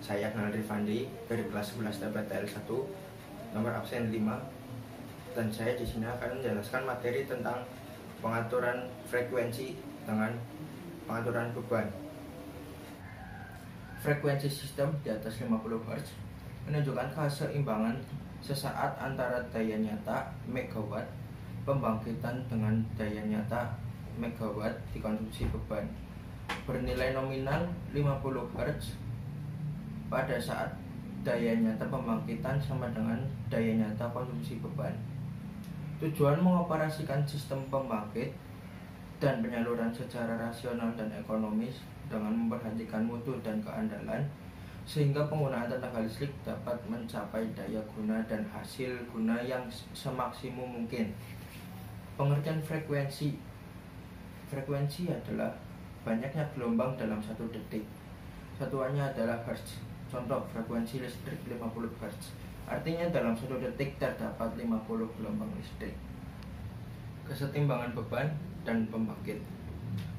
Saya Nal Rifandi dari kelas 11 TPTL 1, nomor absen 5. Dan saya di sini akan menjelaskan materi tentang pengaturan frekuensi dengan pengaturan beban. Frekuensi sistem di atas 50 Hz menunjukkan keseimbangan sesaat antara daya nyata megawatt pembangkitan dengan daya nyata megawatt dikonsumsi beban bernilai nominal 50 Hz pada saat daya nyata pembangkitan sama dengan daya nyata konsumsi beban. Tujuan mengoperasikan sistem pembangkit dan penyaluran secara rasional dan ekonomis dengan memperhatikan mutu dan keandalan sehingga penggunaan tenaga listrik dapat mencapai daya guna dan hasil guna yang semaksimum mungkin. Pengertian frekuensi. Frekuensi adalah banyaknya gelombang dalam 1 detik. Satuannya adalah Hertz. Contoh, frekuensi listrik 50 Hz. Artinya dalam 1 detik terdapat 50 gelombang listrik. Kesetimbangan beban dan pembangkit.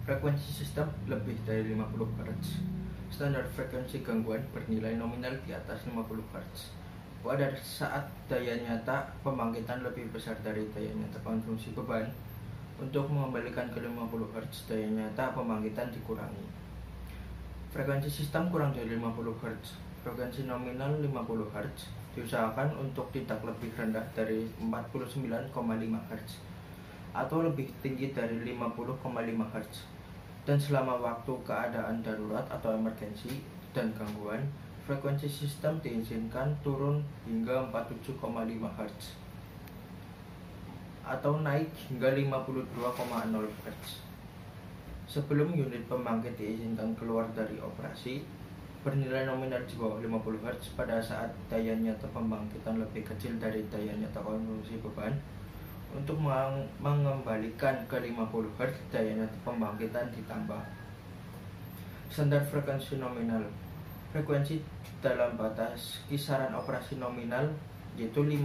Frekuensi sistem lebih dari 50 Hz. Standar frekuensi gangguan bernilai nominal di atas 50 Hz. Pada saat daya nyata pembangkitan lebih besar dari daya nyata konsumsi beban, untuk mengembalikan ke 50 Hz, daya nyata pembangkitan dikurangi. Frekuensi sistem kurang dari 50 Hz. Frekuensi nominal 50 Hz diusahakan untuk tidak lebih rendah dari 49,5 Hz atau lebih tinggi dari 50,5 Hz. Dan selama waktu keadaan darurat atau emergensi dan gangguan, frekuensi sistem diizinkan turun hingga 47,5 Hz atau naik hingga 52,0 Hz. Sebelum unit pembangkit diizinkan keluar dari operasi, bernilai nominal di bawah 50 Hz pada saat daya nyata pembangkitan lebih kecil dari daya nyata konsumsi beban. Untuk mengembalikan ke 50 Hz, daya nyata pembangkitan ditambah. Standar frekuensi nominal. Frekuensi dalam batas kisaran operasi nominal yaitu 50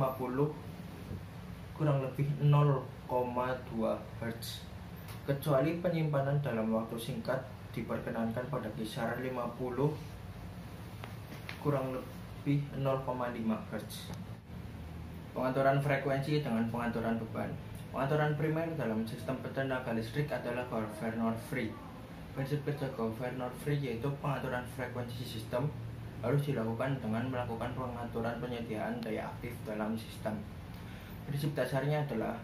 kurang lebih 0,2 Hz. Kecuali penyimpanan dalam waktu singkat diperkenankan pada kisaran 50 kurang lebih 0,5 Hz. Pengaturan frekuensi dengan pengaturan beban. Pengaturan primer dalam sistem tenaga listrik adalah governor-free. Prinsip kerja governor-free yaitu pengaturan frekuensi sistem harus dilakukan dengan melakukan pengaturan penyediaan daya aktif dalam sistem. Prinsip dasarnya adalah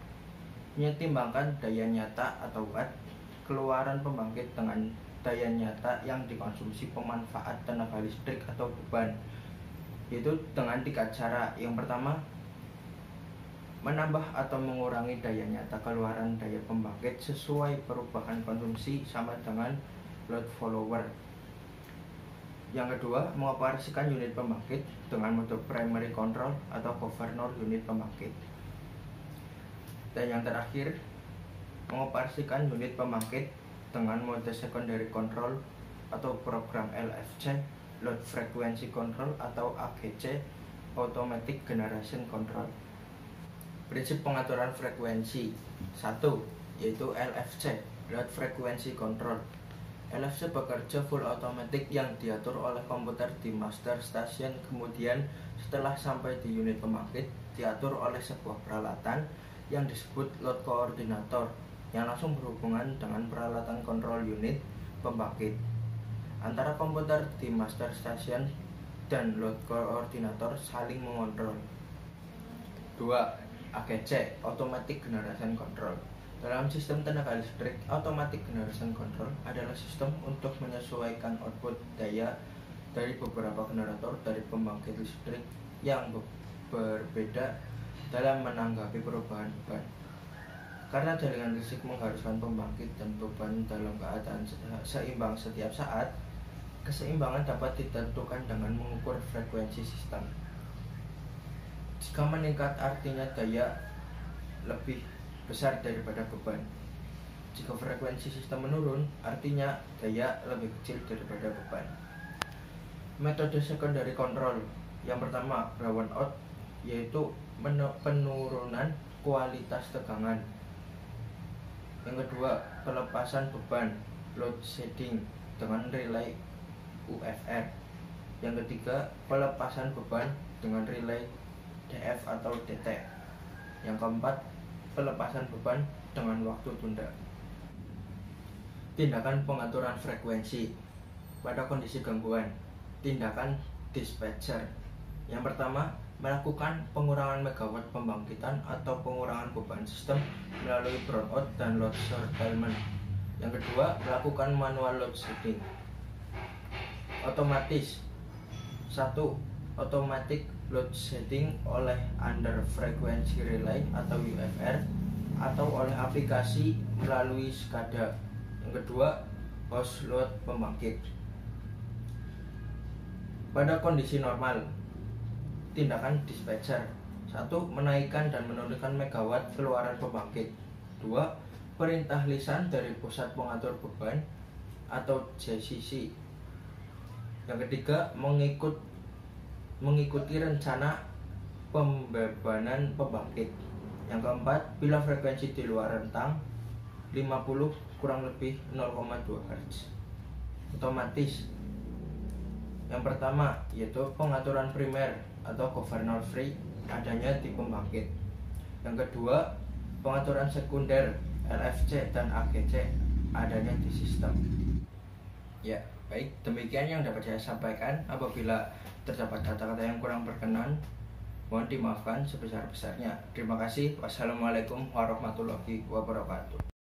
menyeimbangkan daya nyata atau watt keluaran pembangkit dengan daya nyata yang dikonsumsi pemanfaat tenaga listrik atau beban, yaitu dengan 3 cara. Yang pertama, menambah atau mengurangi daya nyata keluaran daya pembangkit sesuai perubahan konsumsi sama dengan load follower. Yang kedua, mengoperasikan unit pembangkit dengan mode primary control atau governor unit pembangkit. Dan yang terakhir, mengoperasikan unit pembangkit dengan mode secondary control atau program LFC, load frequency control atau AGC, automatic generation control. Prinsip pengaturan frekuensi. 1. Yaitu LFC, load frequency control. LFC bekerja full automatic yang diatur oleh komputer di master station, kemudian setelah sampai di unit pembangkit diatur oleh sebuah peralatan yang disebut load koordinator yang langsung berhubungan dengan peralatan kontrol unit pembangkit. Antara komputer di master station dan load koordinator saling mengontrol. 2. AGC, automatic generation control. Dalam sistem tenaga listrik, automatic generation control adalah sistem untuk menyesuaikan output daya dari beberapa generator dari pembangkit listrik yang berbeda dalam menanggapi perubahan beban. Karena jaringan listrik mengharuskan pembangkit dan beban dalam keadaan seimbang setiap saat, keseimbangan dapat ditentukan dengan mengukur frekuensi sistem. Jika meningkat artinya daya lebih besar daripada beban. Jika frekuensi sistem menurun artinya daya lebih kecil daripada beban. Metode secondary control. Yang pertama, brown out, yaitu penurunan kualitas tegangan. Yang kedua, pelepasan beban, load shedding dengan relay UFR. Yang ketiga, pelepasan beban dengan relay DF atau DT. Yang keempat, pelepasan beban dengan waktu tunda. Tindakan pengaturan frekuensi pada kondisi gangguan. Tindakan dispatcher. Yang pertama, melakukan pengurangan megawatt pembangkitan atau pengurangan beban sistem melalui brownout dan load curtailment. Yang kedua, melakukan manual load setting. Otomatis. 1. Automatic load setting oleh under frequency relay atau UFR atau oleh aplikasi melalui SCADA. Yang kedua, host load pembangkit. Pada kondisi normal, tindakan dispatcher. 1. Menaikkan dan menurunkan megawatt keluaran pembangkit. 2. Perintah lisan dari pusat pengatur beban atau JCC. Yang ketiga, mengikuti rencana pembebanan pembangkit. Yang keempat, bila frekuensi di luar rentang 50 kurang lebih 0,2 Hz. Otomatis. Yang pertama yaitu pengaturan primer atau governor free adanya di pembangkit. Yang kedua, pengaturan sekunder LFC dan AGC adanya di sistem. Ya, baik, demikian yang dapat saya sampaikan. Apabila terdapat kata-kata yang kurang berkenan, mohon dimaafkan sebesar-besarnya. Terima kasih. Wassalamualaikum warahmatullahi wabarakatuh.